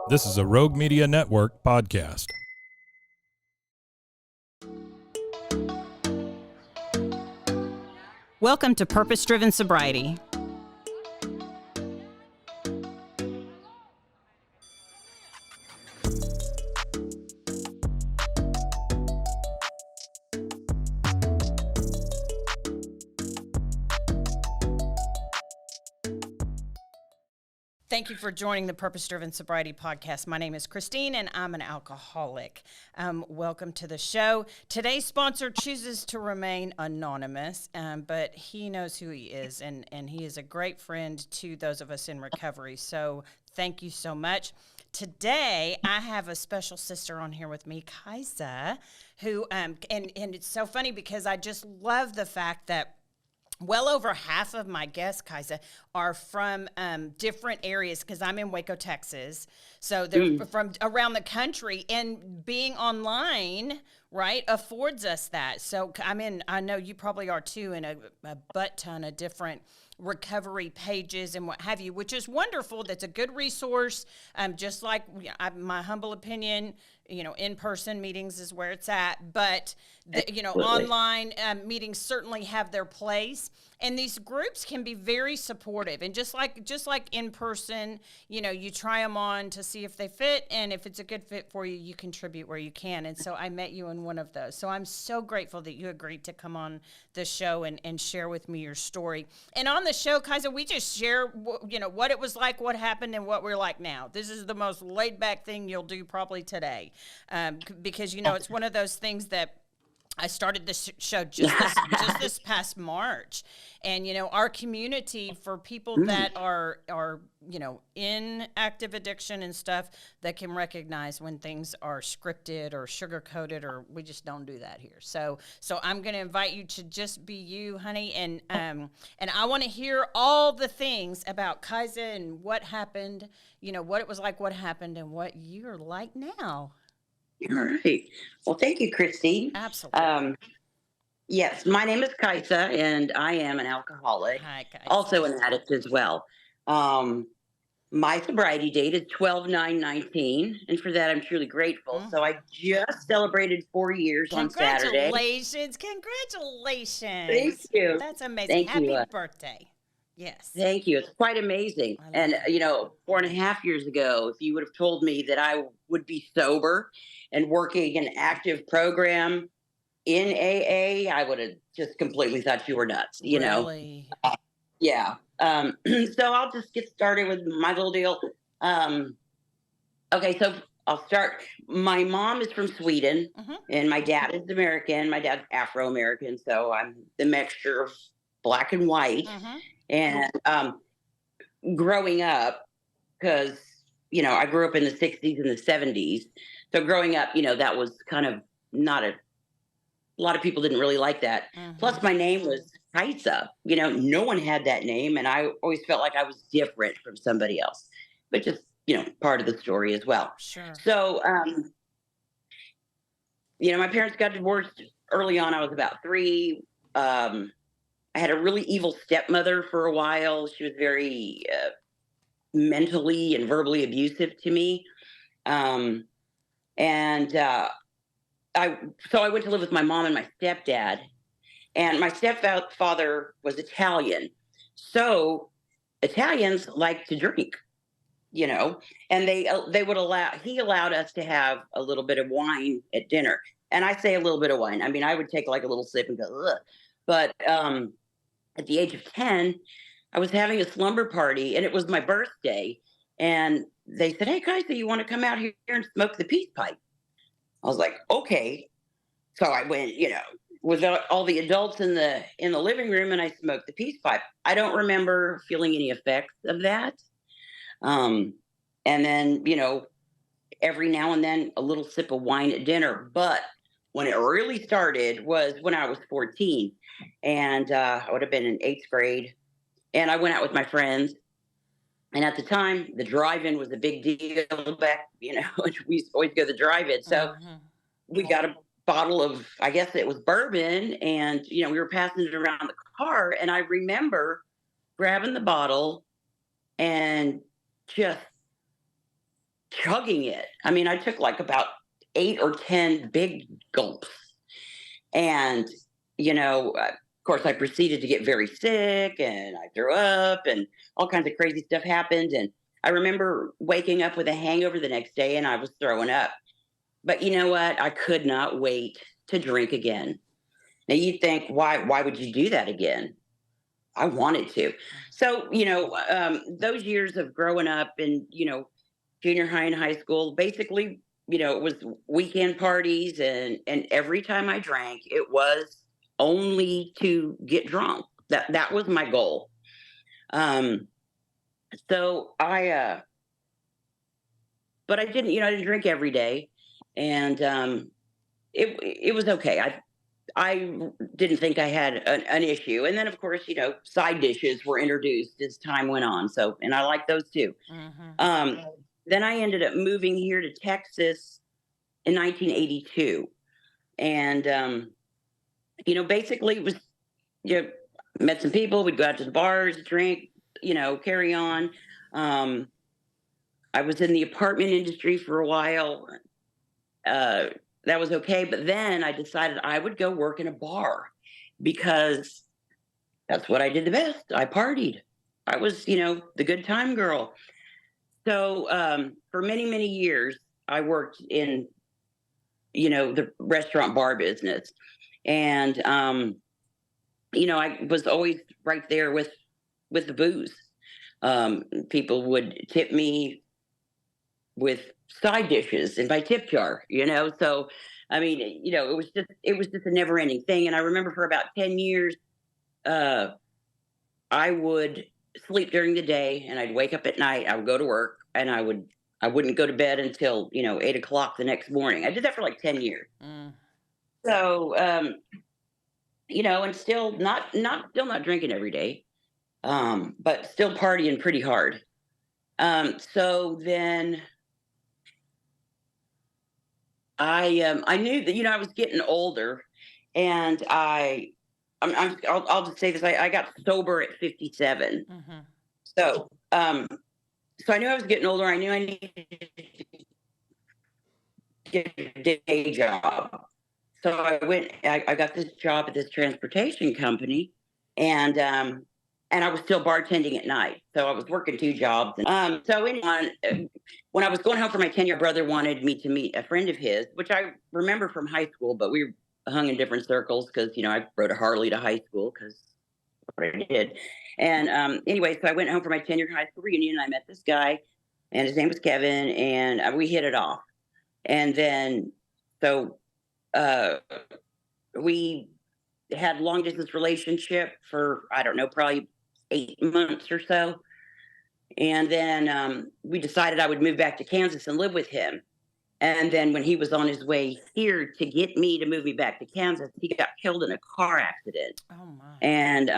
This is a Rogue Media Network podcast. Welcome to Purpose Driven Sobriety. Thank you for joining the Purpose Driven Sobriety podcast. My name is Christine, and I'm an alcoholic. Welcome to the show. Today's sponsor chooses to remain anonymous, but he knows who he is, and he is a great friend to those of us in recovery. So thank you so much. Today, I have a special sister on here with me, Kajsa, who, and it's so funny because I just love the fact that well over half of my guests, Kajsa, are from different areas because I'm in Waco, Texas. So they're from around the country, and being online, right, affords us that. So I know you probably are too, in a butt ton of different recovery pages and what have you, which is wonderful. That's a good resource. Just like my humble opinion, in-person meetings is where it's at, but online meetings certainly have their place, and these groups can be very supportive. And just like in person, you try them on to see if they fit, and if it's a good fit for you, you contribute where you can. And so I met you in one of those. So I'm so grateful that you agreed to come on the show and share with me your story. And on the show, Kajsa, we just share, what it was like, what happened, and what we're like now. This is the most laid back thing you'll do probably today. Because, it's one of those things that I started this show just this past March. And, our community, for people that are in active addiction and stuff, that can recognize when things are scripted or sugar-coated, or we just don't do that here. So I'm going to invite you to just be you, honey. And I want to hear all the things about Kajsa and what happened, what it was like, what happened, and what you're like now. All right. Well, thank you, Christine. Absolutely. Yes, my name is Kajsa, and I am an alcoholic. Hi, Kajsa. Also an addict as well. My sobriety date is 12/9/19, and for that I'm truly grateful. Mm-hmm. So I just celebrated 4 years on Saturday. Congratulations. Thank you. That's amazing. Happy birthday. Yes. Thank you. It's quite amazing. And, 4.5 years ago, if you would have told me that I would be sober and working an active program in AA, I would have just completely thought you were nuts, Really? Yeah. So I'll just get started with my little deal. Okay, so I'll start. My mom is from Sweden, and my dad is American. My dad's Afro-American, so I'm the mixture of black and white. And growing up, because, I grew up in the 60s and the 70s. So growing up, that was kind of not a lot of people didn't really like that. Plus, my name was Kajsa. No one had that name. And I always felt like I was different from somebody else, but just, part of the story as well. Sure. So, my parents got divorced early on. I was about 3. I had a really evil stepmother for a while. She was very mentally and verbally abusive to me. I went to live with my mom and my stepdad, and my stepfather was Italian. So Italians like to drink, and he allowed us to have a little bit of wine at dinner. And I say a little bit of wine. I mean, I would take like a little sip and go, ugh. But at the age of 10, I was having a slumber party, and it was my birthday. And they said, "Hey, Kajsa, you want to come out here and smoke the peace pipe?" I was like, "Okay." So I went, with all the adults in the living room, and I smoked the peace pipe. I don't remember feeling any effects of that. And then, every now and then a little sip of wine at dinner. But when it really started was when I was 14, and I would have been in 8th grade, and I went out with my friends. And at the time, the drive-in was a big deal back, we used to always go to the drive-in. So we got a bottle of, I guess it was bourbon, and, we were passing it around the car. And I remember grabbing the bottle and just chugging it. I mean, I took like about 8 or 10 big gulps. And, of course, I proceeded to get very sick and I threw up and all kinds of crazy stuff happened. And I remember waking up with a hangover the next day and I was throwing up. But you know what? I could not wait to drink again. Now you think, why would you do that again? I wanted to. So, those years of growing up and, junior high and high school, basically, it was weekend parties and every time I drank, it was only to get drunk. That was my goal. Um, so but I didn't drink every day. And it was okay. I didn't think I had an issue. And then, of course, side dishes were introduced as time went on. So, and I like those too. Mm-hmm. Then I ended up moving here to Texas in 1982. And, basically it was, met some people, we'd go out to the bars, drink, carry on. I was in the apartment industry for a while. That was okay. But then I decided I would go work in a bar because that's what I did the best. I partied. I was, the good time girl. So for many, many years, I worked in, the restaurant bar business. And, I was always right there with the booze. People would tip me with side dishes in my tip jar, So, I mean, it was just a never ending thing. And I remember for about 10 years, I would sleep during the day and I'd wake up at night. I would go to work and I wouldn't go to bed until, 8 o'clock the next morning. I did that for like 10 years. Mm. So, and still not drinking every day, but still partying pretty hard. So then I knew that, I was getting older and I'll just say this. I got sober at 57. Mm-hmm. So, so I knew I was getting older. I knew I needed to get a day job. So I got this job at this transportation company and I was still bartending at night. So I was working 2 jobs. So anyway, when I was going home for my 10-year, brother wanted me to meet a friend of his, which I remember from high school, but we hung in different circles because, I rode a Harley to high school because what I did. And anyway, so I went home for my 10-year high school reunion. And I met this guy and his name was Kevin and we hit it off. And then, so we had long distance relationship for, I don't know, probably 8 months or so. And then we decided I would move back to Kansas and live with him. And then when he was on his way here to get me to move me back to Kansas, he got killed in a car accident. Oh my. And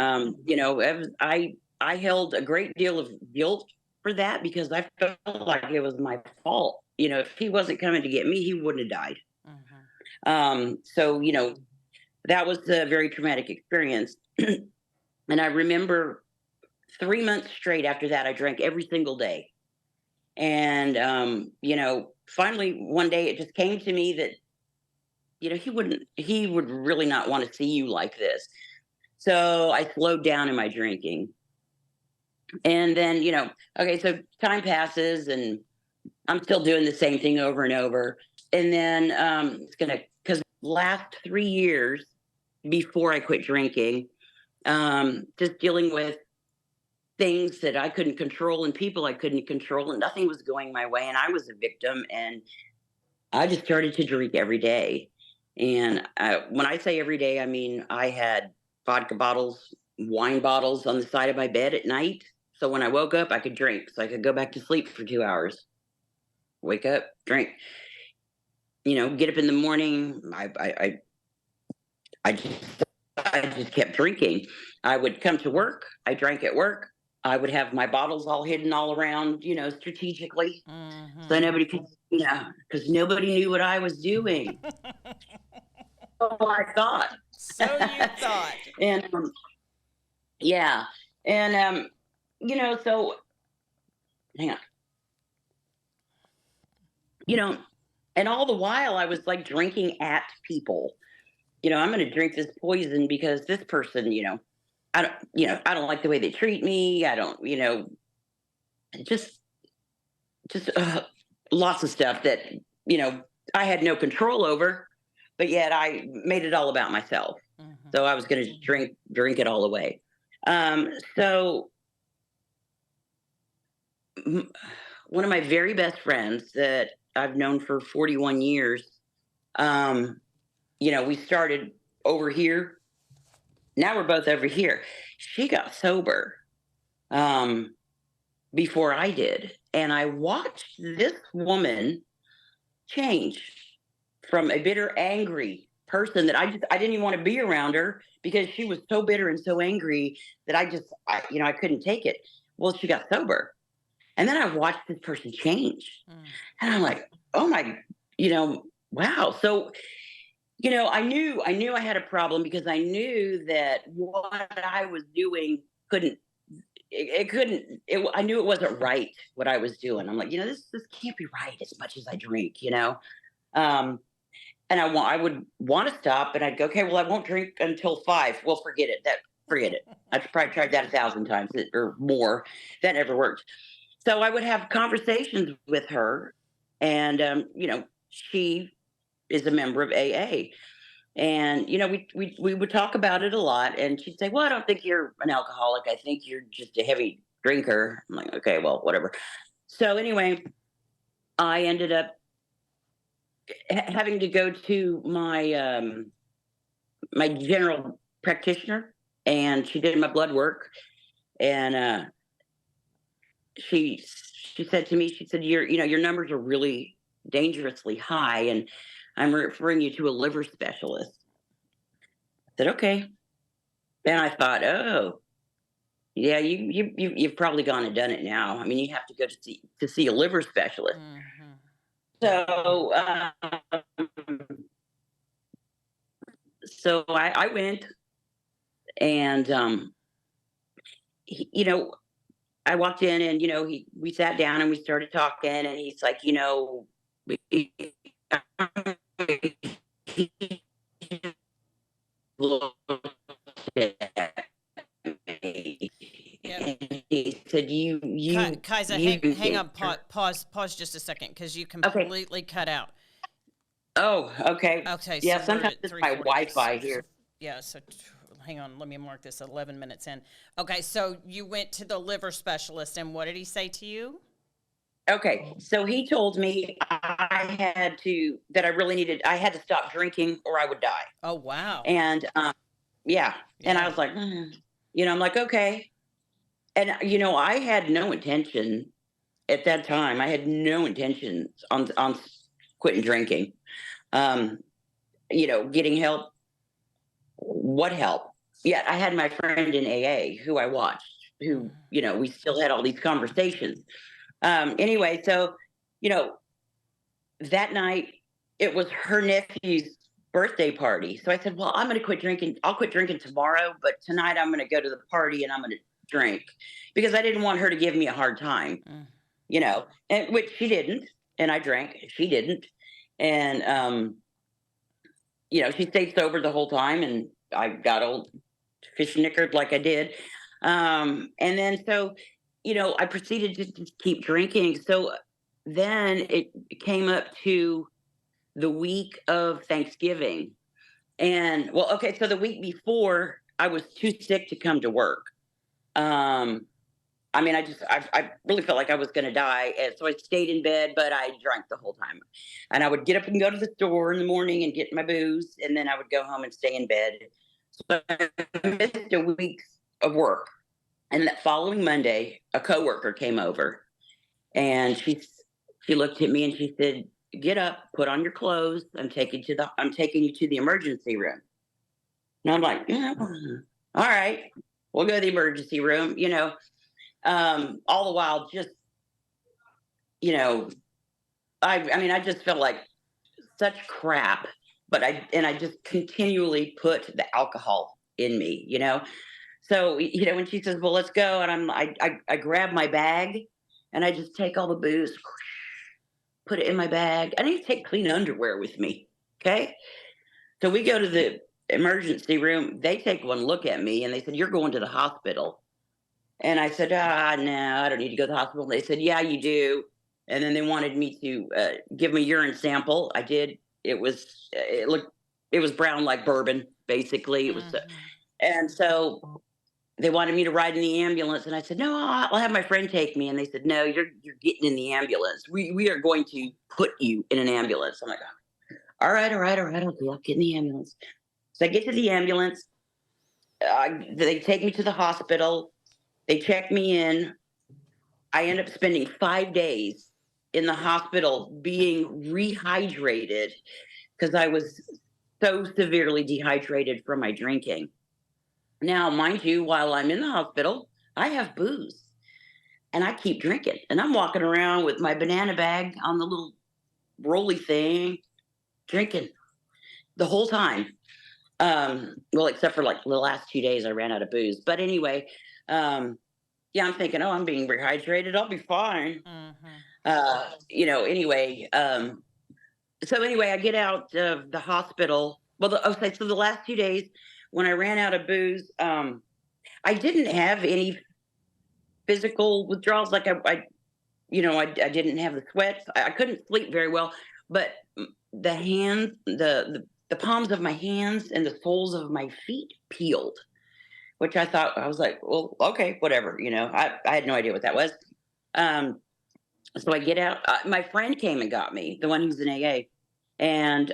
I held a great deal of guilt for that because I felt like it was my fault. If he wasn't coming to get me, he wouldn't have died. Mm-hmm. So, that was a very traumatic experience. And I remember 3 months straight after that, I drank every single day. And, finally one day it just came to me that, he would really not want to see you like this. So I slowed down in my drinking. And then, okay, so time passes and I'm still doing the same thing over and over. And then because last 3 years before I quit drinking, just dealing with things that I couldn't control and people I couldn't control and nothing was going my way and I was a victim and I just started to drink every day. And when I say every day, I mean I had vodka bottles, wine bottles on the side of my bed at night. So when I woke up, I could drink. So I could go back to sleep for 2 hours. Wake up, drink. Get up in the morning. I just kept drinking. I would come to work. I drank at work. I would have my bottles all hidden all around, strategically. Mm-hmm. So nobody could, because nobody knew what I was doing. So I thought. So you thought. And yeah. And, so hang on. you know, and all the while I was like drinking at people. I'm going to drink this poison because this person, I don't like the way they treat me. I don't, just, just lots of stuff that, you know, I had no control over, but yet I made it all about myself. So I was going to drink it all away. So one of my very best friends that I've known for 41 years, um, we started over here. Now we're both over here. She got sober um, before I did. And I watched this woman change from a bitter, angry person that I didn't even want to be around her because she was so bitter and so angry that I couldn't take it. Well, she got sober. And then I watched this person change. And I'm like, oh my, wow. So, I knew I had a problem because I knew that what I was doing couldn't, it couldn't, I knew it wasn't right what I was doing. I'm like, this can't be right as much as I drink. Um, and I would want to stop, and I'd go, okay, well, I won't drink until 5. Well, forget it. I've probably tried that 1,000 times or more. That never worked. So I would have conversations with her, and she is a member of AA, and we would talk about it a lot. And she'd say, "Well, I don't think you're an alcoholic. I think you're just a heavy drinker." I'm like, "Okay, well, whatever." So anyway, I ended up having to go to my general practitioner, and she did my blood work, and she said to me, she said, your numbers are really dangerously high, and I'm referring you to a liver specialist. I said, okay. And I thought, oh, yeah, you've probably gone and done it now. I mean, you have to go to see a liver specialist. So I went, and he, I walked in, and we sat down and we started talking, and he's like, he looked at me, Yep. and he said, Kajsa, you hang can on, pause just a second, because you okay. completely cut out. Oh, okay. Okay, Yeah, so we're sometimes at it's my 3:46. Wi-Fi here. Yeah, so hang on, let me mark this 11 minutes in. Okay, so you went to the liver specialist, and what did he say to you? Okay, so he told me that I had to stop drinking or I would die. Oh, wow. And yeah, and I Yeah. was like, I'm like, okay. And I had no intention at that time. I had no intentions on quitting drinking. Um, getting help. What help? Yeah, I had my friend in AA who I watched, who we still had all these conversations. Anyway, so you know that night it was her nephew's birthday party. So I said, well, I'm going to quit drinking. I'll quit drinking tomorrow, but tonight I'm going to go to the party and I'm going to drink because I didn't want her to give me a hard time, and which she didn't. And I drank. She didn't. And, she stayed sober the whole time, and I got old fish knickered like I did. And then so, I proceeded to just keep drinking. So then it came up to the week of Thanksgiving. And well, okay, so the week before, I was too sick to come to work. Um, I mean, I really felt like I was going to die. And so I stayed in bed, but I drank the whole time. And I would get up and go to the store in the morning and get my booze. And then I would go home and stay in bed. So I missed a week of work. And that following Monday, a coworker came over, and she looked at me and she said, "Get up, put on your clothes. I'm taking you to the emergency room." And I'm like, yeah, all right, we'll go to the emergency room. All the while, just I mean, I just felt like such crap, but I just continually put the alcohol in me. So when she says, "Well, let's go," and I grab my bag and I just take all the booze, put it in my bag. I didn't even take clean underwear with me. Okay. So we go to the emergency room. They take one look at me and they said, "You're going to the hospital." And I said, no, I don't need to go to the hospital. They said, "Yeah, you do." And then they wanted me to give me a urine sample. I did. It was brown like bourbon, basically. It was, and so they wanted me to ride in the ambulance. And I said, "No, I'll have my friend take me." And they said, "No, you're getting in the ambulance. We are going to put you in an ambulance." I'm like, all right, all right, all right. Okay, I'll get in the ambulance. So I get to the ambulance. They take me to the hospital. They check me in. I end up spending 5 days in the hospital being rehydrated because I was so severely dehydrated from my drinking. Now, mind you, while I'm in the hospital, I have booze and I keep drinking. And I'm walking around with my banana bag on the little rolly thing, drinking the whole time. Well, except for like the last 2 days, I ran out of booze. But anyway, yeah, I'm thinking, oh, I'm being rehydrated. I'll be fine. Anyway, so anyway, I get out of the hospital. Well, okay, so the last 2 days when I ran out of booze, I didn't have any physical withdrawals. Like I didn't have the sweats. I couldn't sleep very well, but the hands, the palms of my hands and the soles of my feet peeled, which I was like, well, okay, whatever. I had no idea what that was. So I get out. My friend came and got me, the one who's in AA, and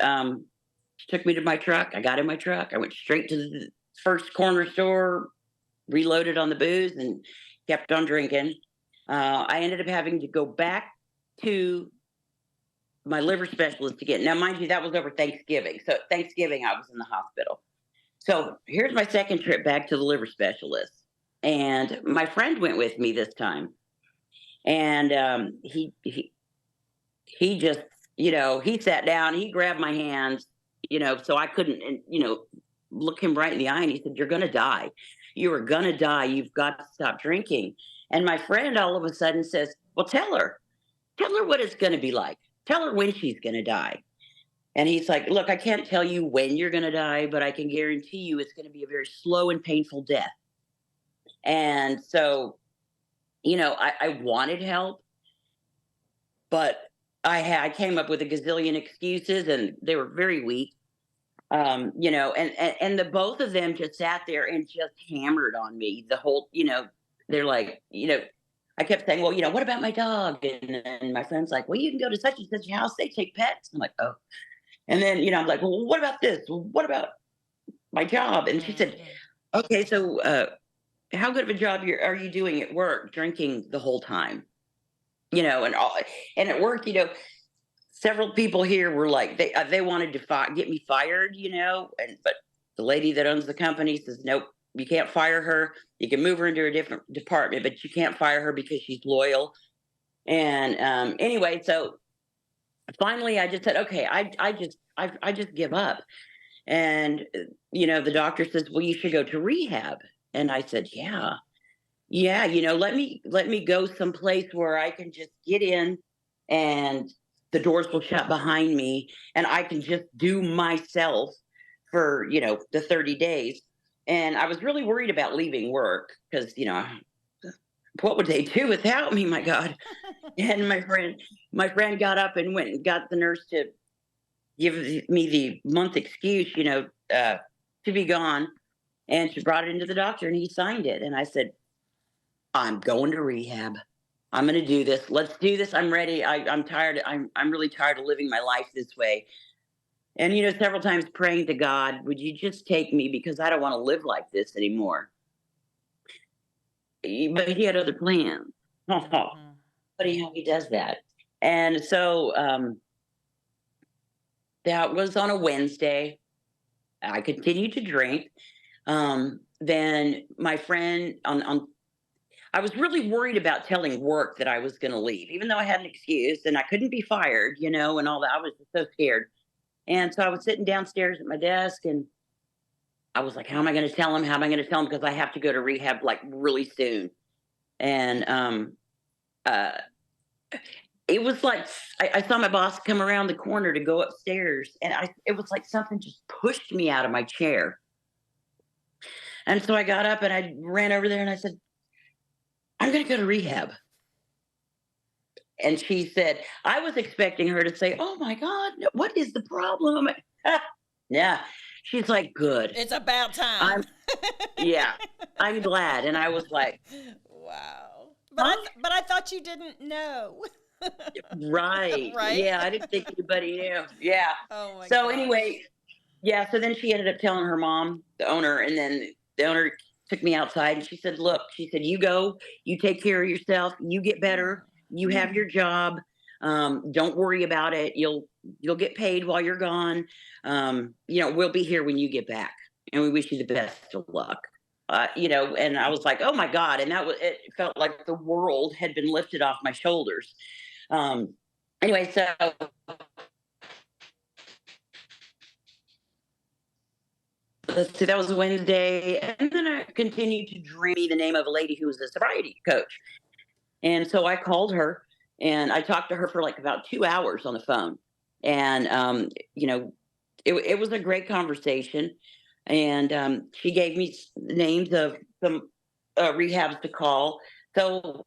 she took me to my truck. I got in my truck. I went straight to the first corner store, reloaded on the booze, and kept on drinking. I ended up having to go back to my liver specialist to get. Now, mind you, that was over Thanksgiving. So Thanksgiving, I was in the hospital. So here's my second trip back to the liver specialist, and my friend went with me this time, and he just, he sat down, he grabbed my hands, so I couldn't, look him right in the eye, and he said, "You're gonna die. You are gonna die. You've got to stop drinking." And my friend all of a sudden says, "Well, tell her what it's gonna be like. Tell her when she's gonna die." And he's like, "Look, I can't tell you when you're going to die, but I can guarantee you it's going to be a very slow and painful death." And so, I wanted help, but I came up with a gazillion excuses and they were very weak. And the both of them just sat there and just hammered on me the whole, they're like, I kept saying, "Well, what about my dog?" And my friend's like, "Well, you can go to such and such a house. They take pets." I'm like, "Oh." And then, I'm like, "Well, what about this? Well, what about my job?" And she said, "Okay, so how good of a job are you doing at work, drinking the whole time?" And at work, several people here were like, they wanted to get me fired, but the lady that owns the company says, "Nope, you can't fire her. You can move her into a different department, but you can't fire her because she's loyal." And anyway, so finally I just said, "Okay, I just give up." And the doctor says, "Well, you should go to rehab." And I said, yeah, let me go someplace where I can just get in and the doors will shut behind me and I can just do myself for, the 30 days. And I was really worried about leaving work because, what would they do without me? My God. And my friend got up and went and got the nurse to give me the month excuse, to be gone. And she brought it into the doctor and he signed it. And I said, "I'm going to rehab. I'm going to do this. Let's do this. I'm ready. I'm tired. I'm really tired of living my life this way." And, several times praying to God, "Would you just take me because I don't want to live like this anymore?" But he had other plans. But he does that. And so that was on a Wednesday. I continued to drink. Then my friend I was really worried about telling work that I was going to leave, even though I had an excuse and I couldn't be fired, and all that. I was just so scared. And so I was sitting downstairs at my desk and I was like, "How am I going to tell him? How am I going to tell him? Because I have to go to rehab like really soon." And uh, it was like I saw my boss come around the corner to go upstairs, and it was like something just pushed me out of my chair. And so I got up and I ran over there and I said, "I'm going to go to rehab." And she said, I was expecting her to say, "Oh my God, what is the problem?" I'm like, "Ah, yeah." She's like, "Good. It's about time. I'm, yeah, I'm glad." And I was like, Wow. huh? But I thought you didn't know. Right. Right? Yeah, I didn't think anybody knew. Yeah. Oh my So gosh. anyway, yeah. So then she ended up telling her mom, the owner, and then the owner took me outside and she said, "Look," she said, "you go, you take care of yourself, you get better, you have your job. Don't worry about it. You'll get paid while you're gone. We'll be here when you get back, and we wish you the best of luck." And I was like, "Oh my God!" And it felt like the world had been lifted off my shoulders. Um, anyway, so that was Wednesday, and then I continued to dream the name of a lady who was a sobriety coach. And so I called her and I talked to her for like about 2 hours on the phone. And, it was a great conversation. And she gave me names of some rehabs to call. So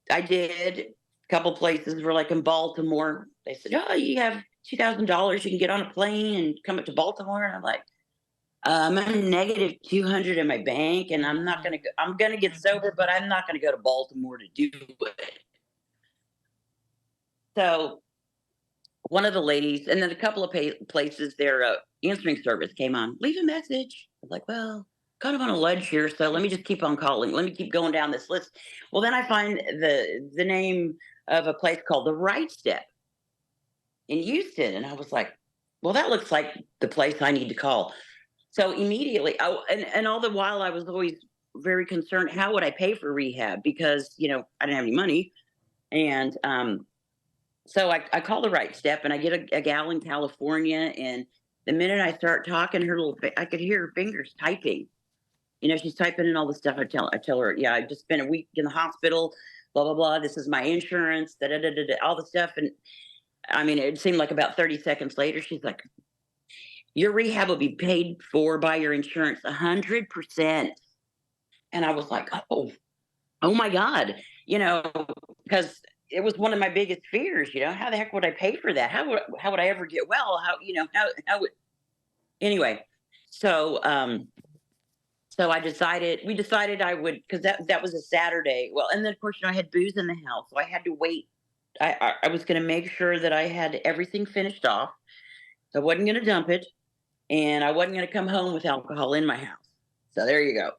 I did. A couple places were like in Baltimore. They said, "Oh, you have $2,000. You can get on a plane and come up to Baltimore." And I'm like, I'm negative 200 in my bank, and I'm not going to go. I'm going to get sober, but I'm not going to go to Baltimore to do it. So one of the ladies, and then a couple of places, their answering service came on. "Leave a message." I was like, "Well, kind of on a ledge here, so let me just keep on calling. Let me keep going down this list." Well, then I find the name of a place called the Right Step in Houston, and I was like, "Well, that looks like the place I need to call." So immediately, and all the while, I was always very concerned. How would I pay for rehab? Because I didn't have any money, and so I call the Right Step, and I get a gal in California, and the minute I start talking, I could hear her fingers typing. She's typing in all the stuff. I tell her, "Yeah, I just spent a week in the hospital. Blah blah blah. This is my insurance. Da da da da. All the stuff." And I mean, it seemed like about 30 seconds later, she's like, "Your rehab will be paid for by your insurance 100%." And I was like, oh my God, because it was one of my biggest fears. How the heck would I pay for that? How would I ever get well? How would, anyway. So we decided I would, because that was a Saturday. Well, and then of course, I had booze in the house, so I had to wait. I was going to make sure that I had everything finished off. So I wasn't going to dump it, and I wasn't going to come home with alcohol in my house. So there you go.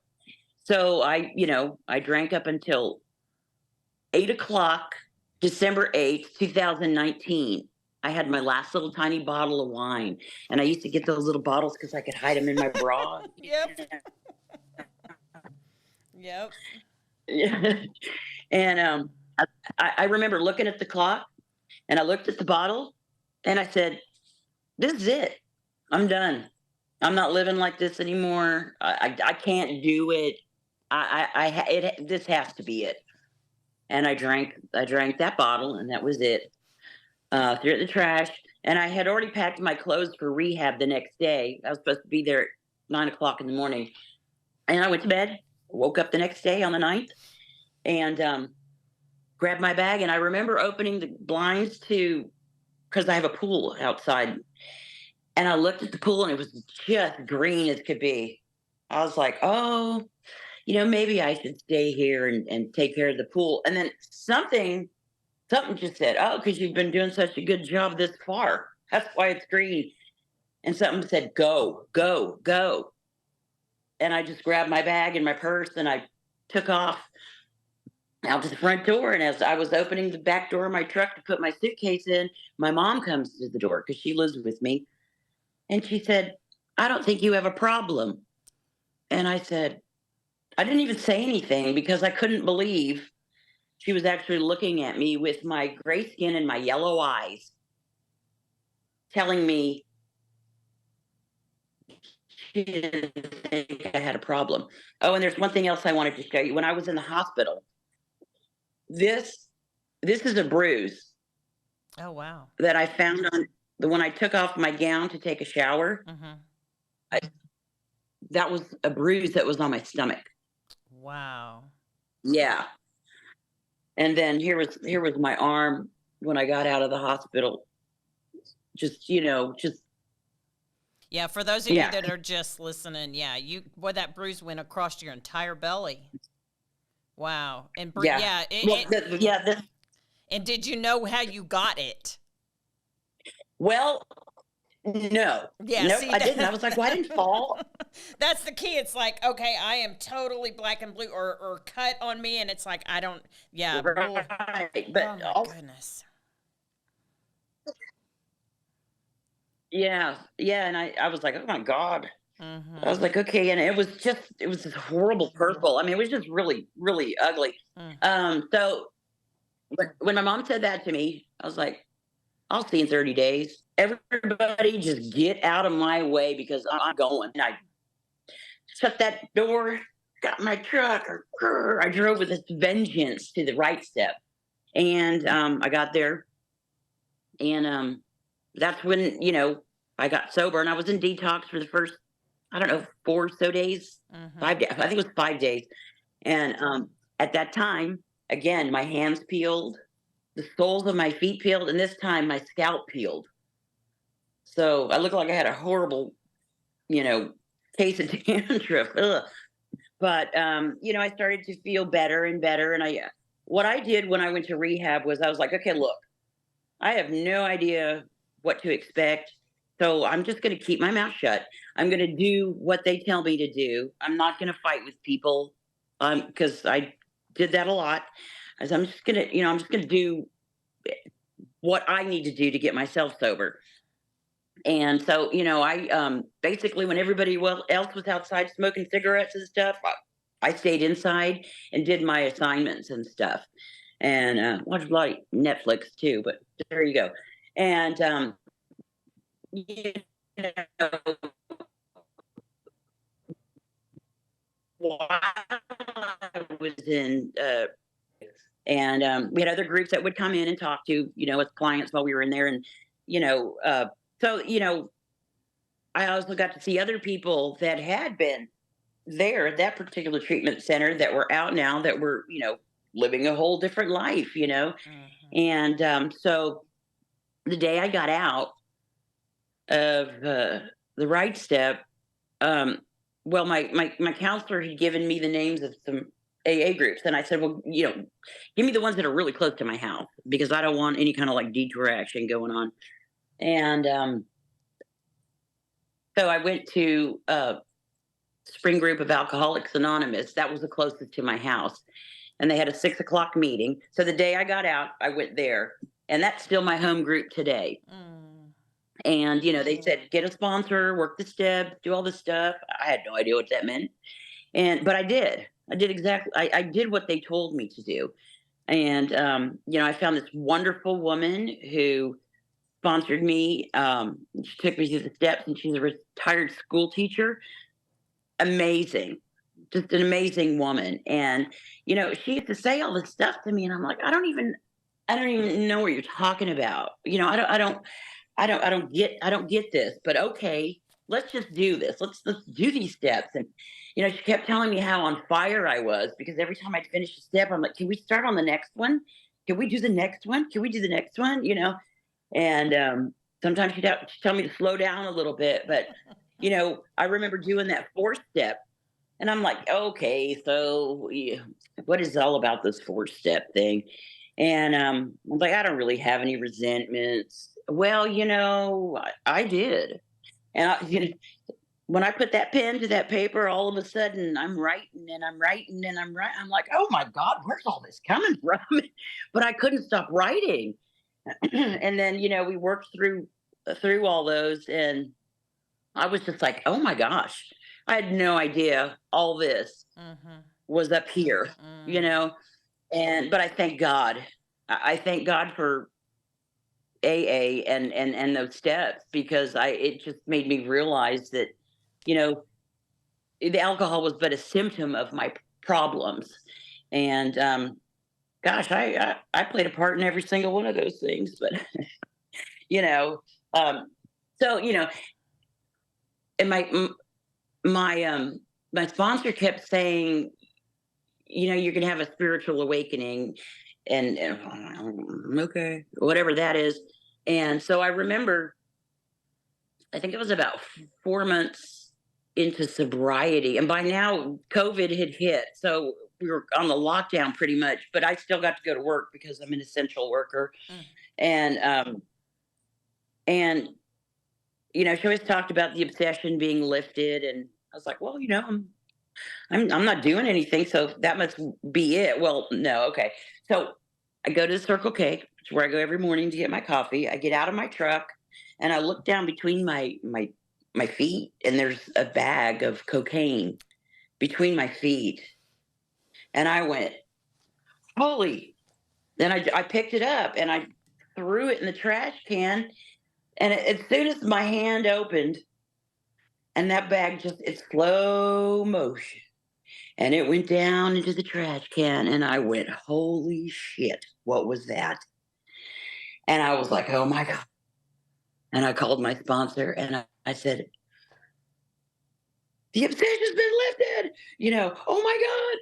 So I drank up until 8 o'clock, December 8th, 2019. I had my last little tiny bottle of wine, and I used to get those little bottles because I could hide them in my bra. Yep. Yep. And I remember looking at the clock, and I looked at the bottle, and I said, "This is it. I'm done. I'm not living like this anymore. I can't do it. This has to be it." And I drank that bottle, and that was it. Threw it in the trash, and I had already packed my clothes for rehab the next day. I was supposed to be there at 9 o'clock in the morning, and I went to bed. Woke up the next day on the 9th, and grabbed my bag. And I remember opening the blinds because I have a pool outside, and I looked at the pool, and it was just green as could be. I was like, "Oh, maybe I should stay here and take care of the pool." And then something just said, "Oh, because you've been doing such a good job this far. That's why it's green." And something said, "Go, go, go." And I just grabbed my bag and my purse, and I took off out to the front door. And as I was opening the back door of my truck to put my suitcase in, my mom comes to the door because she lives with me. And she said, "I don't think you have a problem." And I said, I didn't even say anything because I couldn't believe she was actually looking at me with my gray skin and my yellow eyes, telling me she didn't think I had a problem. Oh, and there's one thing else I wanted to show you. When I was in the hospital, this is a bruise. Oh, wow. that I found on the when I took off my gown to take a shower. Mm-hmm. I, that was a bruise that was on my stomach. Wow. Yeah. And then here was my arm when I got out of the hospital. Just, just Yeah, for those of you yeah. that are just listening, yeah, that bruise went across your entire belly. Wow. And Yeah. yeah, Well, and did you know how you got it? well, no. Yeah, Nope, see I didn't. I was like, well, I didn't fall. that's the key. It's like, okay, I am totally black and blue or cut on me and it's like I don't yeah, ugh. Right. Oh But my also, goodness. yeah, yeah. And I was like, oh my God. I was Mhm. like, okay. And it was this horrible purple. I mean, it was just really, really ugly. Mm. So when my mom said that to me, I was like, I'll see you in 30 days. Everybody just get out of my way because I'm going. And I shut that door, got my truck, I drove with this vengeance to the right step. And I got there, and that's when, I got sober, and I was in detox for the first, I don't know, 4 or so days, Mhm. 5 days. I think it was 5 days. And at that time, again, my hands peeled, the soles of my feet peeled, and this time my scalp peeled. So I looked like I had a horrible, you know, case of dandruff. Ugh. But I started to feel better and better. And what I did when I went to rehab was I was like, okay, look, I have no idea what to expect. So I'm just going to keep my mouth shut. I'm going to do what they tell me to do. I'm not going to fight with people because I did that a lot. As I'm just going to, I'm just going to do what I need to do to get myself sober. And so, I basically, when everybody else was outside smoking cigarettes and stuff, I stayed inside and did my assignments and stuff, and watched a lot of Netflix too. But there you go. And you know, while I was in, and we had other groups that would come in and talk to, as clients while we were in there, and you know, uh, so I also got to see other people that had been there at that particular treatment center that were out now that were, living a whole different life, Mhm. And so the day I got out of the right step, um, well, my counselor had given me the names of some AA groups. And I said, well, give me the ones that are really close to my house because I don't want any kind of like detour action going on. And so I went to Spring Group of Alcoholics Anonymous. That was the closest to my house. And they had a 6 o'clock meeting. So the day I got out, I went there. And that's still my home group today. Mm. And, they said, get a sponsor, work the steps, do all this stuff. I had no idea what that meant. But I did. I did exactly, I did what they told me to do. And, I found this wonderful woman who sponsored me. She took me through the steps, and she's a retired school teacher. Amazing, just an amazing woman. And she used to say all this stuff to me, and I'm like, I don't even know what you're talking about. I don't get this. But okay, let's just do this. Let's do these steps. And she kept telling me how on fire I was because every time I'd finish a step, I'm like, can we start on the next one? Can we do the next one? Can we do the next one? And sometimes she'd tell me to slow down a little bit, but I remember doing that fourth step, and I'm like, okay, so yeah, what is all about this fourth step thing? And I'm like, I don't really have any resentments. Well, I did, and when I put that pen to that paper, all of a sudden I'm writing and I'm writing and I'm writing. I'm like, oh my God, where's all this coming from? But I couldn't stop writing. And then we worked through all those, and I was just like, oh my gosh, I had no idea all this Mhm. was up here, you Mm. know. And but I thank God. I thank God for AA and those steps because it just made me realize that you know the alcohol was but a symptom of my problems, and gosh, I played a part in every single one of those things, but you know, um, so and my my sponsor kept saying, you're gonna have a spiritual awakening, and okay, whatever that is. And so I remember, I think it was about 4 months into sobriety, and by now COVID had hit, so we were on the lockdown pretty much. But I still got to go to work because I'm an essential worker, Mm. and she always talked about the obsession being lifted, and I was like, well, I'm not doing anything, so that must be it. Well, no, okay. So I go to the Circle K, which is where I go every morning to get my coffee. I get out of my truck and I look down between my feet, and there's a bag of cocaine between my feet. And I went, holy. Then I picked it up and I threw it in the trash can. And as soon as my hand opened, and that bag just, it's slow motion, and it went down into the trash can, and I went, holy shit, what was that? And I was like, oh my God. And I called my sponsor and I said, the obsession's been lifted, oh my God.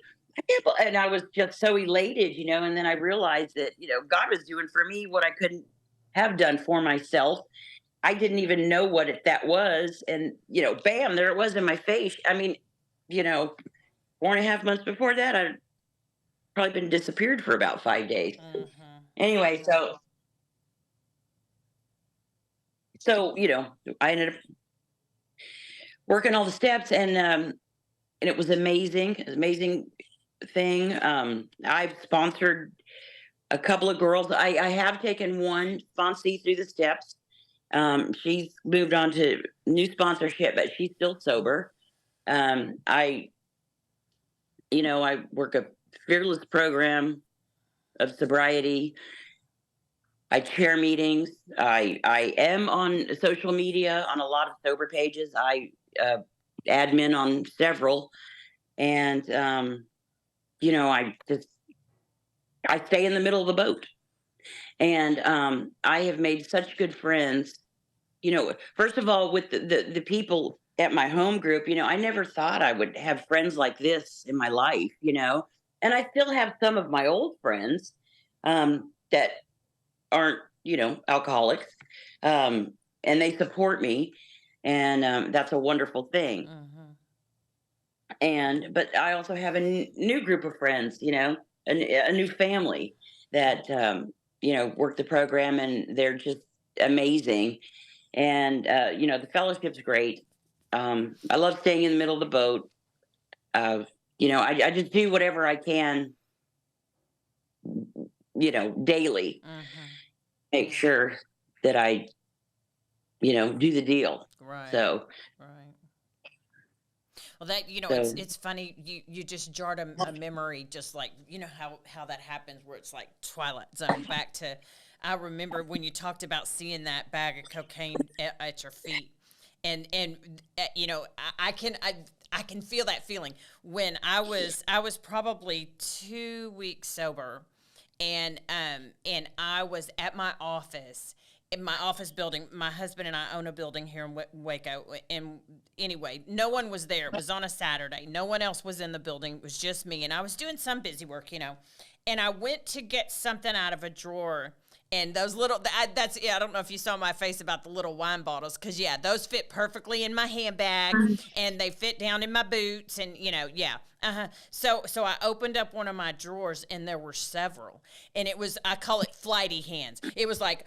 And I was just so elated, and then I realized that, God was doing for me what I couldn't have done for myself. I didn't even know that was. And, bam, there it was in my face. I mean, 4.5 months before that, I'd probably been disappeared for about 5 days. Mm-hmm. Anyway, so I ended up working all the steps, and it was amazing. It was an amazing thing. I've sponsored a couple of girls. I have taken one sponsee through the steps. She's moved on to new sponsorship, but she's still sober. I work a fearless program of sobriety. I chair meetings. I am on social media on a lot of sober pages. I admin on several, and I stay in the middle of the boat, and I have made such good friends. First of all, with the people at my home group, I never thought I would have friends like this in my life, and I still have some of my old friends that aren't, alcoholics, and they support me, and that's a wonderful thing. Mm-hmm. But I also have a new group of friends, a new family that work the program, and they're just amazing. And the fellowship's great. I love staying in the middle of the boat. I just do whatever I can, daily. Mm-hmm. Make sure that I, do the deal. Right. So, right. Well, that so it's funny. You just jarred a memory, just like how that happens, where it's like Twilight Zone. Back to, I remember when you talked about seeing that bag of cocaine at your feet, and I can feel that feeling when I was probably 2 weeks sober, and I was at my office. In my office building, my husband and I own a building here in Waco. And anyway, no one was there. It was on a Saturday. No one else was in the building. It was just me. And I was doing some busy work, And I went to get something out of a drawer. And those I don't know if you saw my face about the little wine bottles. Because, those fit perfectly in my handbag. And they fit down in my boots. And, So I opened up one of my drawers, and there were several. And it was, I call it flighty hands. It was like,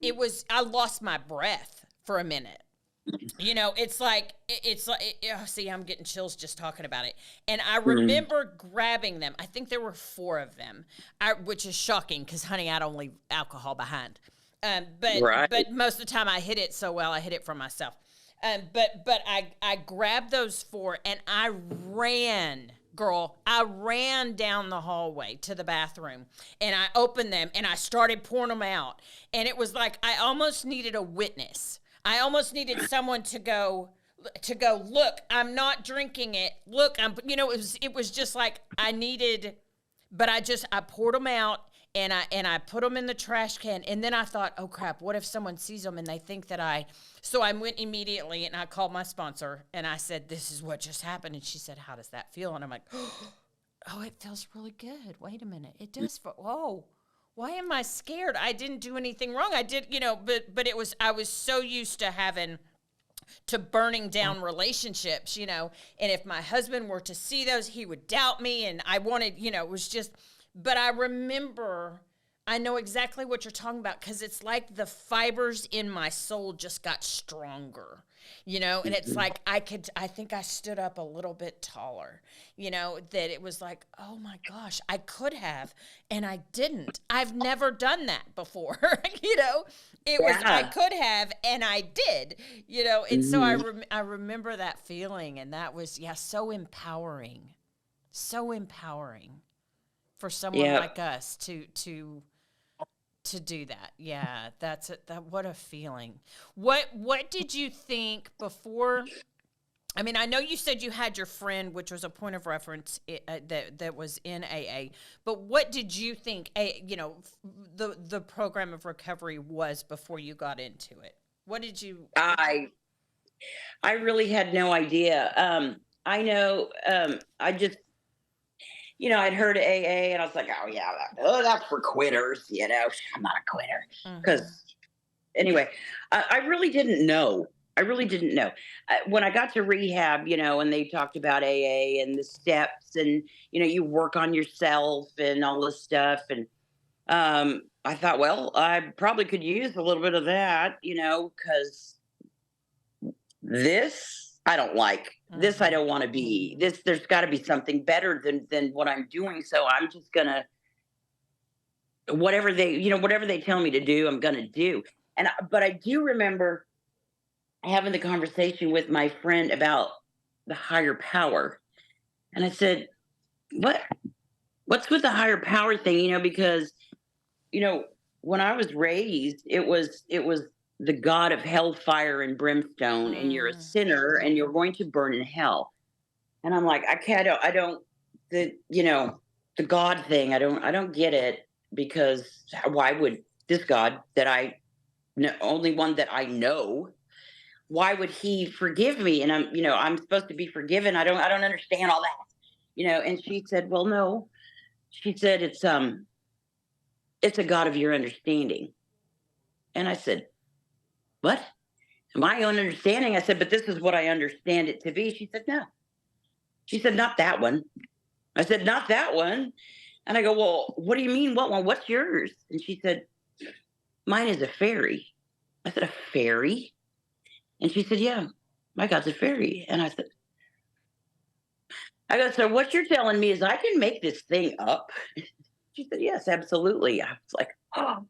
it was, I lost my breath for a minute. See, I'm getting chills just talking about it. And I remember grabbing them. I think there were 4 of them, which is shocking because, honey, I don't leave alcohol behind. But most of the time I hid it so well, I hid it from myself. But I grabbed those 4 and I ran. Girl, I ran down the hallway to the bathroom, and I opened them and I started pouring them out. And it was like I almost needed a witness. I almost needed someone to go, to go, look, I'm not drinking it. Look, it was just like I needed, but I poured them out and I put them in the trash can. And then I thought, oh crap, what if someone sees them and they think that so I went immediately and I called my sponsor and I said, this is what just happened. And she said, how does that feel? And I'm like, oh, it feels really good. Wait a minute. It does feel, whoa. Why am I scared? I didn't do anything wrong. I did, but I was so used to burning down relationships, and if my husband were to see those, he would doubt me. And I wanted, it was just, but I remember, I know exactly what you're talking about, because it's like the fibers in my soul just got stronger, and it's like I think I stood up a little bit taller, that it was like, oh my gosh, I could have, and I didn't. I've never done that before, It was, I could have, and I did, and so I remember that feeling, and that was, so empowering for someone like us to do that. Yeah, what a feeling. What did you think before? I mean, I know you said you had your friend, which was a point of reference that was in AA, but what did you think, the program of recovery was before you got into it? What did you? I really had no idea. I know. I just, I'd heard AA, and I was like, oh yeah, that's for quitters. I'm not a quitter. Because anyway, I really didn't know. When I got to rehab, and they talked about AA and the steps, and you work on yourself and all this stuff, and I thought, well, I probably could use a little bit of that, because this I don't like. This I don't want to be. There's got to be something better than what I'm doing. So I'm just gonna whatever they tell me to do, I'm gonna do. But I do remember having the conversation with my friend about the higher power. And I said, what's with the higher power thing? Because, when I was raised, it was the God of hellfire and brimstone, and you're a sinner and you're going to burn in hell. And I'm like, the God thing, I don't get it, because why would this God that only one that I know, why would he forgive me? And I'm supposed to be forgiven. I don't understand all that, and she said, well, no, she said, it's a God of your understanding. And I said, what? My own understanding? I said, but this is what I understand it to be. She said, no. She said, not that one. I said, not that one. And I go, well, what do you mean? What one? What's yours? And she said, mine is a fairy. I said, a fairy? And she said, yeah, my God's a fairy. And I go, so what you're telling me is I can make this thing up? She said, yes, absolutely. I was like, oh,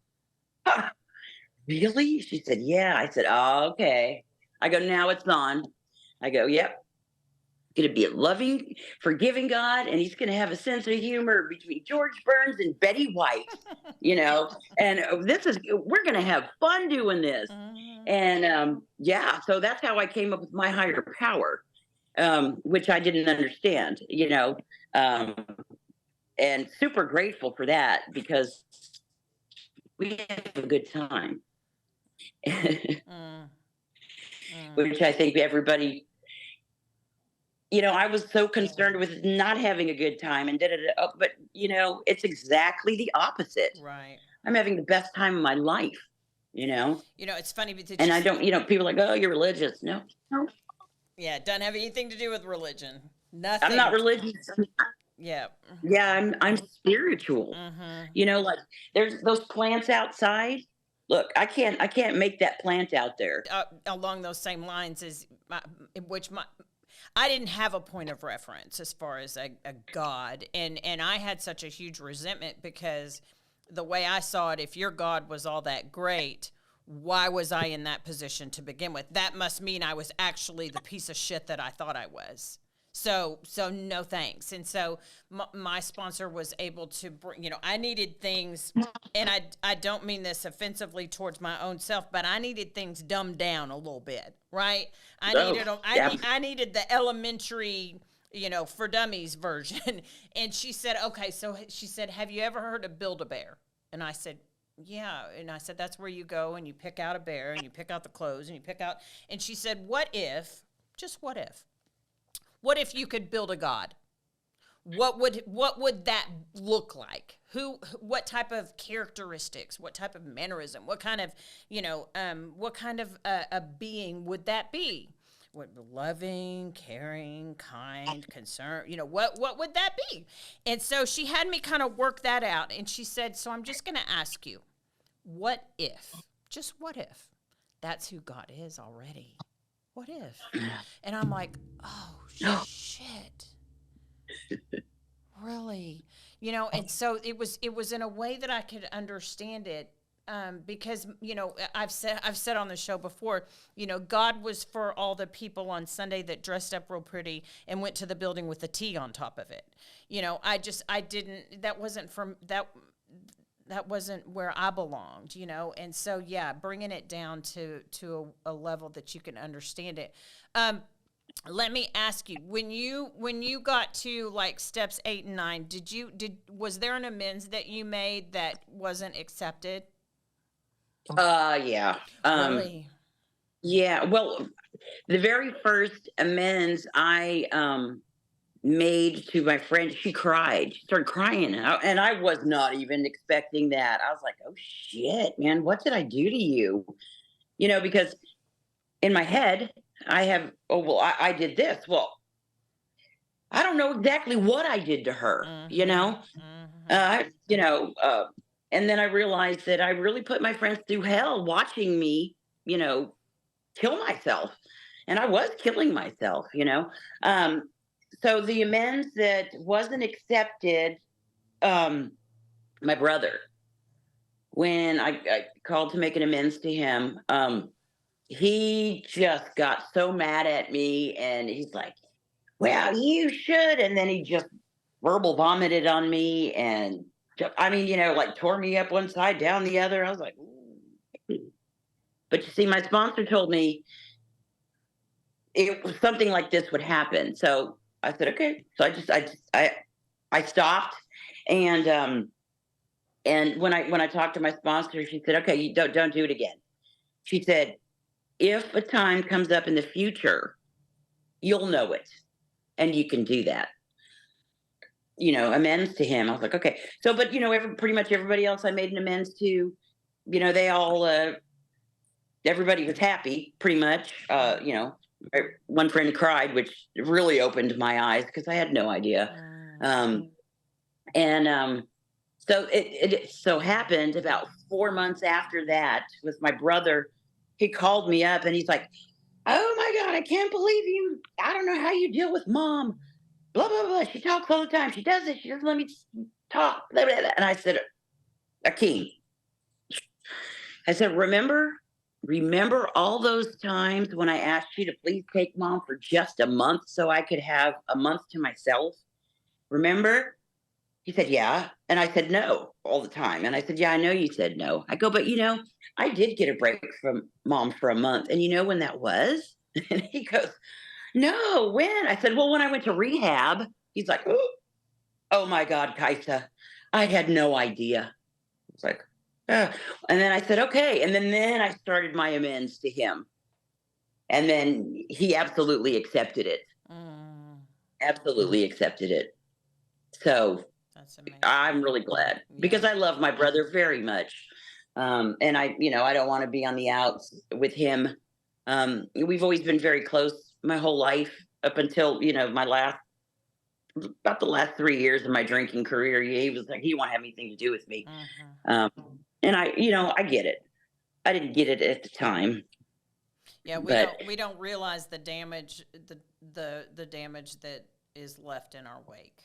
really? She said, yeah. I said, oh, okay. I go, now it's on. I go, yep. Going to be a loving, forgiving God, and he's going to have a sense of humor between George Burns and Betty White, and we're going to have fun doing this. And so that's how I came up with my higher power, which I didn't understand, and super grateful for that, because we have a good time. Which I think everybody, I was so concerned with not having a good time and but it's exactly the opposite. Right. I'm having the best time of my life, it's funny because I don't, people are like, oh, you're religious. No. Yeah, it doesn't have anything to do with religion. Nothing. I'm not religious. Yeah. Yeah, I'm spiritual. Like there's those plants outside. Look, I can't make that plant out there. Along those same lines is I didn't have a point of reference as far as a God, and I had such a huge resentment, because the way I saw it, if your God was all that great, why was I in that position to begin with? That must mean I was actually the piece of shit that I thought I was. So no thanks. And so my sponsor was able to bring, I needed things, and I don't mean this offensively towards my own self, but I needed things dumbed down a little bit, right? I needed the elementary, for dummies version. And she said, okay, so she said, have you ever heard of Build-A-Bear? And I said, yeah. And I said, that's where you go and you pick out a bear and you pick out the clothes and you pick out, and she said, just what if you could build a god? What would that look like? What type of characteristics, what type of mannerism, what kind of, a being would that be? What, loving, caring, kind, concerned, what would that be? And so she had me kind of work that out, and she said, so I'm just going to ask you, just what if that's who God is already? What if? And I'm like, oh, shit. Really? And so it was in a way that I could understand it. Because, I've said on the show before, God was for all the people on Sunday that dressed up real pretty and went to the building with a T on top of it. That wasn't where I belonged, and so bringing it down to a level that you can understand it. Let me ask you, when you got to like steps 8 and 9, was there an amends that you made that wasn't accepted? Yeah. Really? Yeah. Well, the very first amends I made to my friend, she cried. She started crying, and I was not even expecting that. I was like, "Oh shit, man, what did I do to you?" Because in my head, I have, oh well, I did this. Well, I don't know exactly what I did to her. And then I realized that I really put my friends through hell watching me, kill myself, and I was killing myself. So the amends that wasn't accepted, my brother, when I called to make an amends to him, he just got so mad at me, and he's like, well, you should. And then he just verbal vomited on me, and like tore me up one side, down the other. I was like, ooh. But you see, my sponsor told me it was something like this would happen. So I said, okay. So I stopped, and when I talked to my sponsor, she said, okay, you don't do it again. She said, if a time comes up in the future, you'll know it, and you can do that. Amends to him. I was like, okay. So, but pretty much everybody else I made an amends to, they all, everybody was happy, pretty much. One friend cried, which really opened my eyes because I had no idea. So it so happened about 4 months after that with my brother. He called me up and he's like, oh my God, I can't believe you. I don't know how you deal with mom. Blah, blah, blah. She talks all the time. She does it. She doesn't let me talk. Blah, blah, blah. And I said, Akeem, I said, remember all those times when I asked you to please take mom for just a month so I could have a month to myself? Remember? He said, yeah. And I said, no, all the time. And I said, yeah, I know you said no. I go, but I did get a break from mom for a month. And you know when that was? And he goes, no, when? I said, well, when I went to rehab. He's like, oh my God, Kajsa, I had no idea. It's like, and then I said, okay. And then I started my amends to him. And then he absolutely accepted it. Absolutely accepted it. So that's amazing. I'm really glad because I love my brother very much. And I don't want to be on the outs with him. We've always been very close my whole life up until, about the last 3 years of my drinking career. He was like, he won't have anything to do with me. And I get it. I didn't get it at the time. Yeah, we don't realize the damage, the damage that is left in our wake.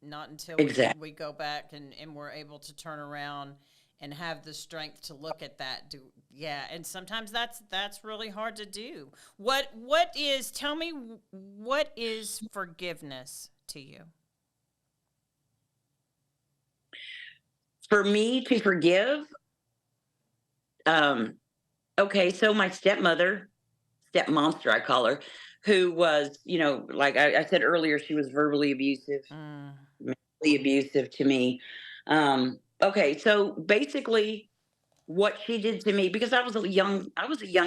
Not until we go back and we're able to turn around and have the strength to look at that. And sometimes that's really hard to do. Tell me, what is forgiveness to you? For me to forgive, okay, so my stepmonster, I call her, who was, like I said earlier, she was verbally abusive, mentally abusive to me. Okay, so basically, what she did to me, because I was a young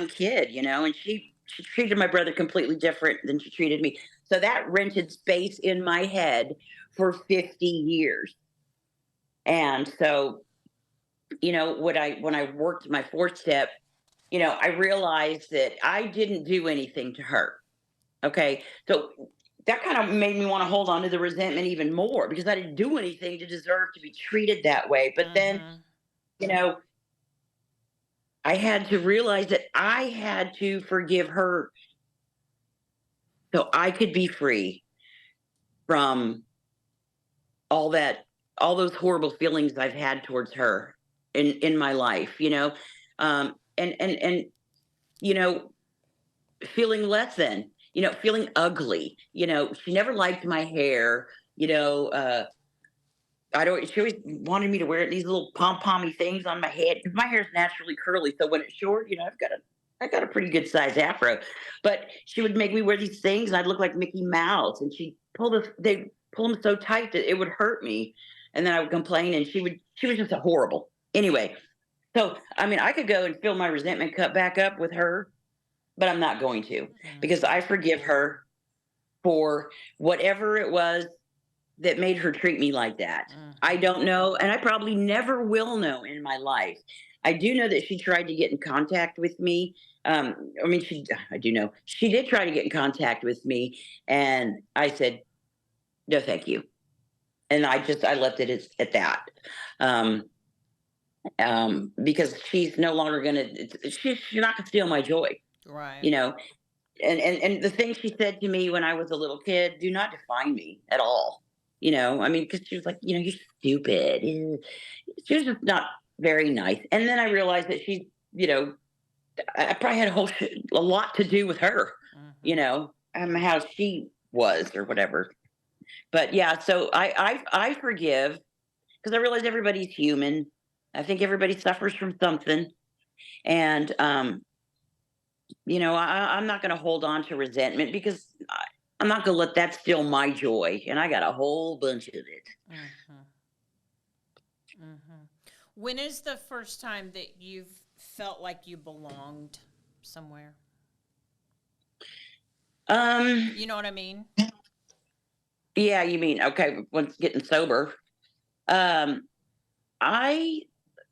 kid, and she treated my brother completely different than she treated me. So that rented space in my head for 50 years. And so, when I worked my fourth step, I realized that I didn't do anything to her. Okay. So that kind of made me want to hold on to the resentment even more, because I didn't do anything to deserve to be treated that way. But then, you know, I had to realize that I had to forgive her so I could be free from all that, all those horrible feelings I've had towards her in my life, and you know, feeling less than, feeling ugly. She never liked my hair. I don't. She always wanted me to wear these little pom pommy things on my head, because my hair is naturally curly. So when it's short, I got a pretty good size afro. But she would make me wear these things, and I'd look like Mickey Mouse. And they pull them so tight that it would hurt me, and then I would complain, and she was just a horrible. Anyway, so I mean, I could go and fill my resentment cup back up with her, but I'm not going to, because I forgive her for whatever it was that made her treat me like that. I don't know, and I probably never will know in my life. I do know that she tried to get in contact with me. I do know she did try to get in contact with me, and I said, no, thank you. And I left it at that. Um, because she's no longer she's not gonna steal my joy, Right. you know. And the things she said to me when I was a little kid do not define me at all. I mean, because she was like, you're stupid. She was just not very nice. And then I realized that I probably had a lot to do with her, how she was or whatever. But yeah, so I forgive, because I realize everybody's human. I think everybody suffers from something, and I'm not going to hold on to resentment, because I'm not going to let that steal my joy. And I got a whole bunch of it. When is the first time that you've felt like you belonged somewhere? You know what I mean? Yeah, you mean, okay, once getting sober. I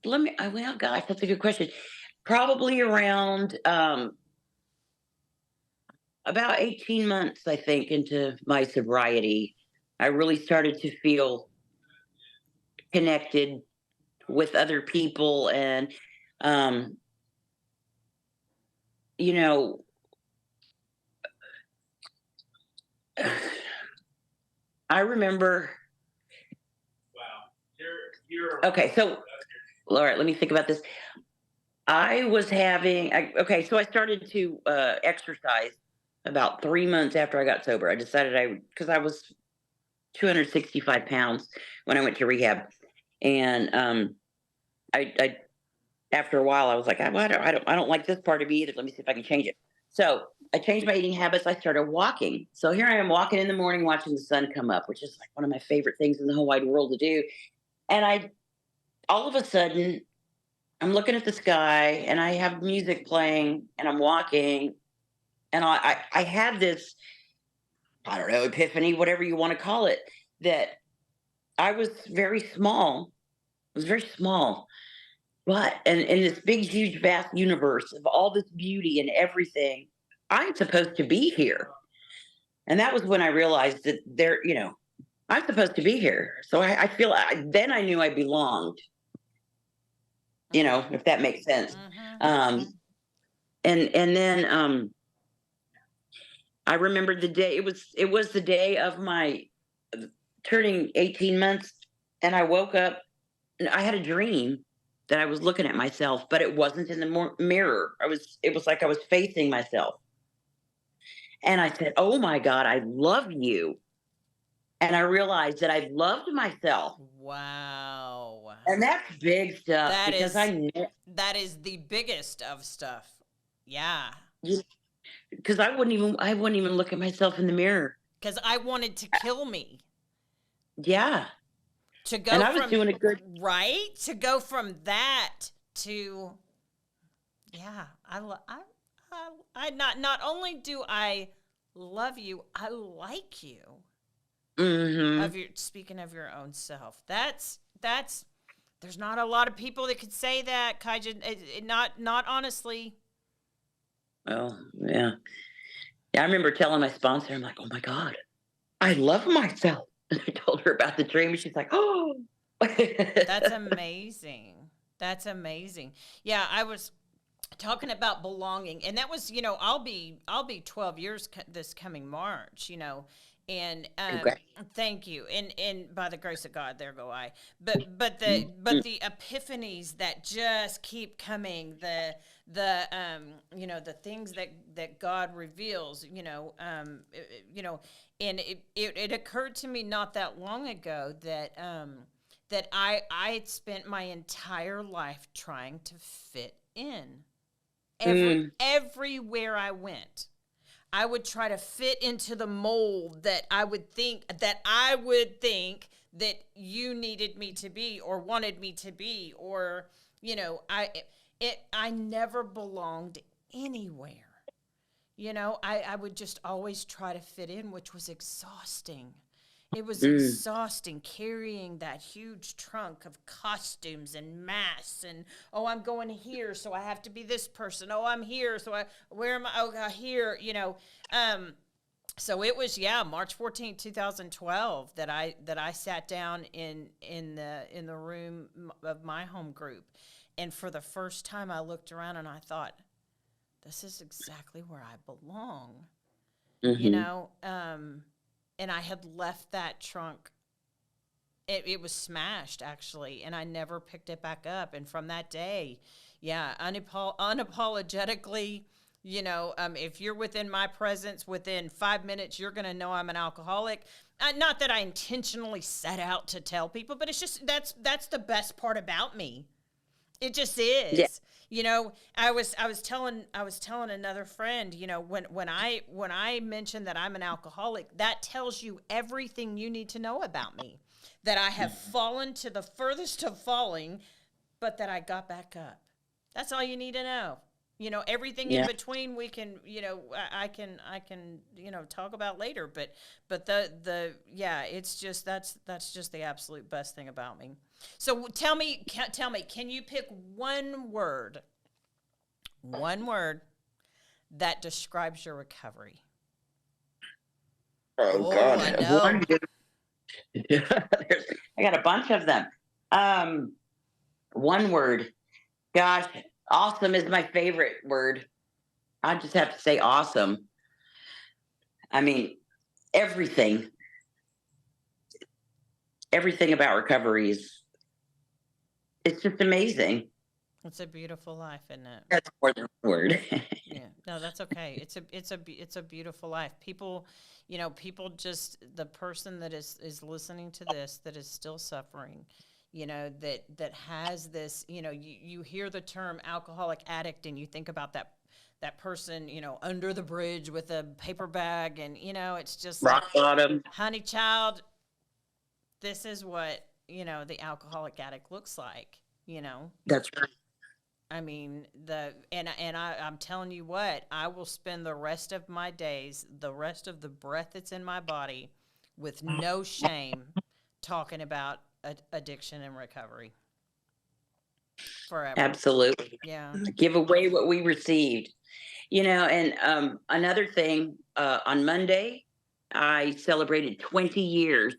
well, gosh, that's a good question. Probably around about 18 months, I think, into my sobriety, I really started to feel connected with other people. And, um, you know, I remember. Okay, so, all right, let me think about this. So I started to exercise about 3 months after I got sober. I decided because I was 265 pounds when I went to rehab. And I after a while, I was like, well, I don't like this part of me either. Let me see if I can change it. So I changed my eating habits. I started walking. So here I am walking in the morning, watching the sun come up, which is like one of my favorite things in the whole wide world to do. And all of a sudden, I'm looking at the sky, and I have music playing, and I'm walking, and I had this, I don't know, epiphany, whatever you want to call it, that I was very small. I was very small. But and in this big, huge, vast universe of all this beauty and everything, I'm supposed to be here. And that was when I realized that I'm supposed to be here. So then I knew I belonged, if that makes sense. And then I remembered the day. It was the day of my turning 18 months, and I woke up and I had a dream that I was looking at myself, but it wasn't in the mirror. It was like I was facing myself. And I said, "Oh my God, I love you." And I realized that I loved myself. Wow. And that's big stuff That because is that is the biggest of stuff. Yeah. because I wouldn't even look at myself in the mirror. Because I wanted to kill me. Yeah. To And go I was from doing a good. right to go from that to yeah, I not only do I love you, I like you. Hmm. Of your speaking of your own self. That's there's not a lot of people that could say that, Kaija. Not honestly. Well, yeah. Yeah, I remember telling my sponsor, I'm like, "Oh my God, I love myself." And I told her about the dream, and she's like, "Oh." That's amazing. That's amazing. Yeah, I was talking about belonging, and that was, I'll be 12 years this coming March, and Okay. thank you, and by the grace of God, there go I. But the epiphanies that just keep coming, the things that God reveals, and it occurred to me not that long ago that I had spent my entire life trying to fit in. Mm, Everywhere I went, I would try to fit into the mold that I would think that you needed me to be or wanted me to be, or I never belonged anywhere. I would just always try to fit in, which was exhausting. It was mm. exhausting carrying that huge trunk of costumes and masks and oh, I'm going here, so I have to be this person. Oh, I'm here, so where am I? Oh, here, so it was March 14th, 2012 that I sat down in the room of my home group, and for the first time I looked around and I thought, this is exactly where I belong, you Mhm. know. And I had left that trunk. It was smashed actually, and I never picked it back up. And from that day, unapologetically, if you're within my presence, within 5 minutes, you're gonna know I'm an alcoholic. Not that I intentionally set out to tell people, but it's just that's the best part about me. It just Yeah. is. I was telling another friend, when I mention that I'm an alcoholic, that tells you everything you need to know about me. That I have fallen to the furthest of falling, but that I got back up. That's all you need to know. Everything in Yeah. between we can, I can talk about later, but it's just that's just the absolute best thing about me. So tell me, can you pick one word that describes your recovery? Oh Oh, God. I know. I got a bunch of them. Um, One word. Gosh, awesome is my favorite word. I just have to say awesome. I mean, everything, everything about recovery is it's just amazing. It's a beautiful life, isn't it? That's more than a word. Yeah, no, that's okay. It's a beautiful life. People just the person that is listening to this that is still suffering, that has this. You hear the term alcoholic addict and you think about that person, under the bridge with a paper bag, and it's just like, Rock bottom. honey child, this is what the alcoholic addict looks like. That's right. I mean, I'm telling you what, I will spend the rest of my days, the rest of the breath that's in my body, with no shame, talking about addiction and recovery forever. Absolutely. Yeah. Give away what we received. And another thing, on Monday, I celebrated 20 years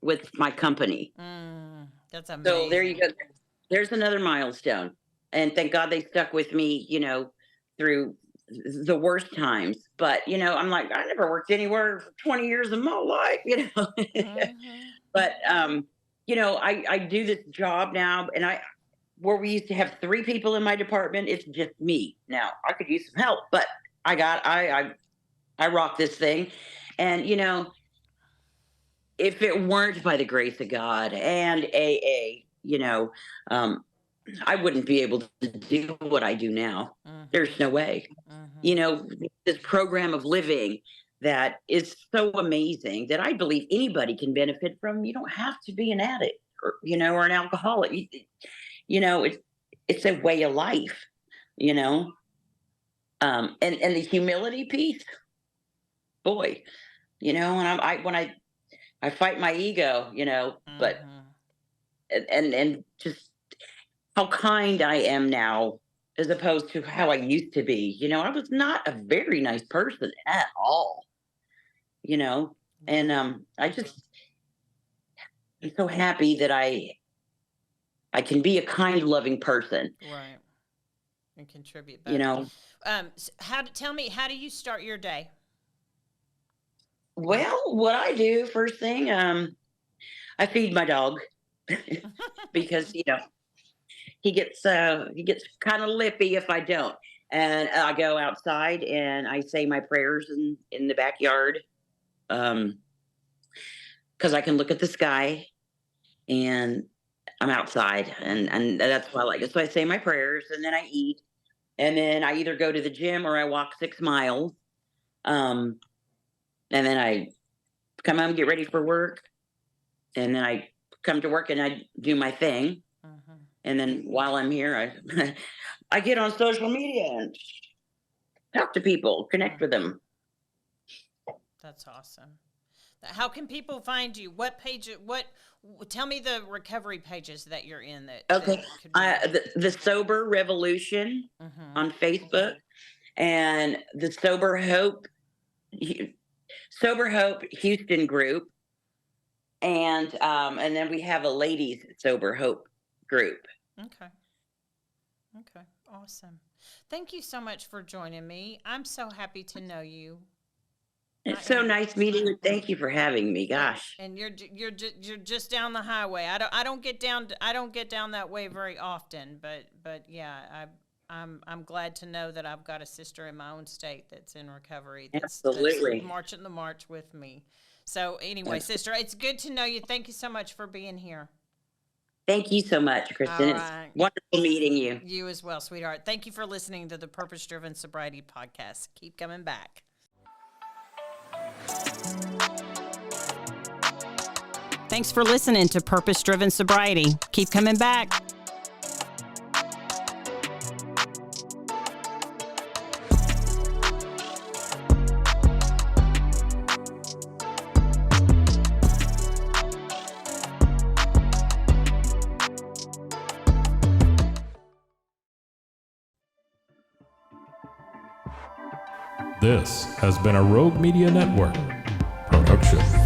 with my company. That's So there you amazing. go. There's another milestone. And thank God they stuck with me, through the worst times. But, I'm like, I never worked anywhere for 20 years of my life. Hmm. But, I do this job now, and where we used to have 3 people in my department, it's just me. Now, I could use some help, but I rock this thing. And, if it weren't by the grace of God and AA, I wouldn't be able to do what I do now. There's no way. This program of living that is so amazing that I believe anybody can benefit from. You don't have to be an addict or an alcoholic. It's a way of life, and the humility piece, boy, and I fight my ego, but and just how kind I am now as opposed to how I used to be. I was not a very nice person at all, and I'm so happy that I can be a kind, loving person. Right. And contribute better. Tell me, how do you start your day? Well, what I do first thing, I feed my dog because he gets kind of lippy if I don't, and I go outside and I say my prayers in the backyard, because I can look at the sky, and I'm outside, and that's why I like it. So I say my prayers, and then I eat, and then I either go to the gym or I walk 6 miles, and then I come home, get ready for work, and then I come to work and I do my thing. And then while I'm here, I get on social media and talk to people, connect with them. That's awesome. How can people find you? What page? Tell me the recovery pages that you're in. Okay. The Sober Revolution on Facebook, and the Sober Hope Houston group, and then we have a ladies Sober Hope group. Okay, awesome. Thank you so much for joining me. I'm so happy to know you. It's so nice meeting you. Thank you for having me. Gosh. And you're just down the highway. I don't get down that way very often, but yeah, I'm glad to know that I've got a sister in my own state that's in recovery. That's marching the march with me. So anyway, sister, it's good to know you. Thank you so much for being here. Thank you so much, Kristen. Right. It's wonderful meeting you. You as well, sweetheart. Thank you for listening to the Purpose Driven Sobriety Podcast. Keep coming back. Thanks for listening to Purpose Driven Sobriety. Keep coming back. This has been a Rogue Media Network production.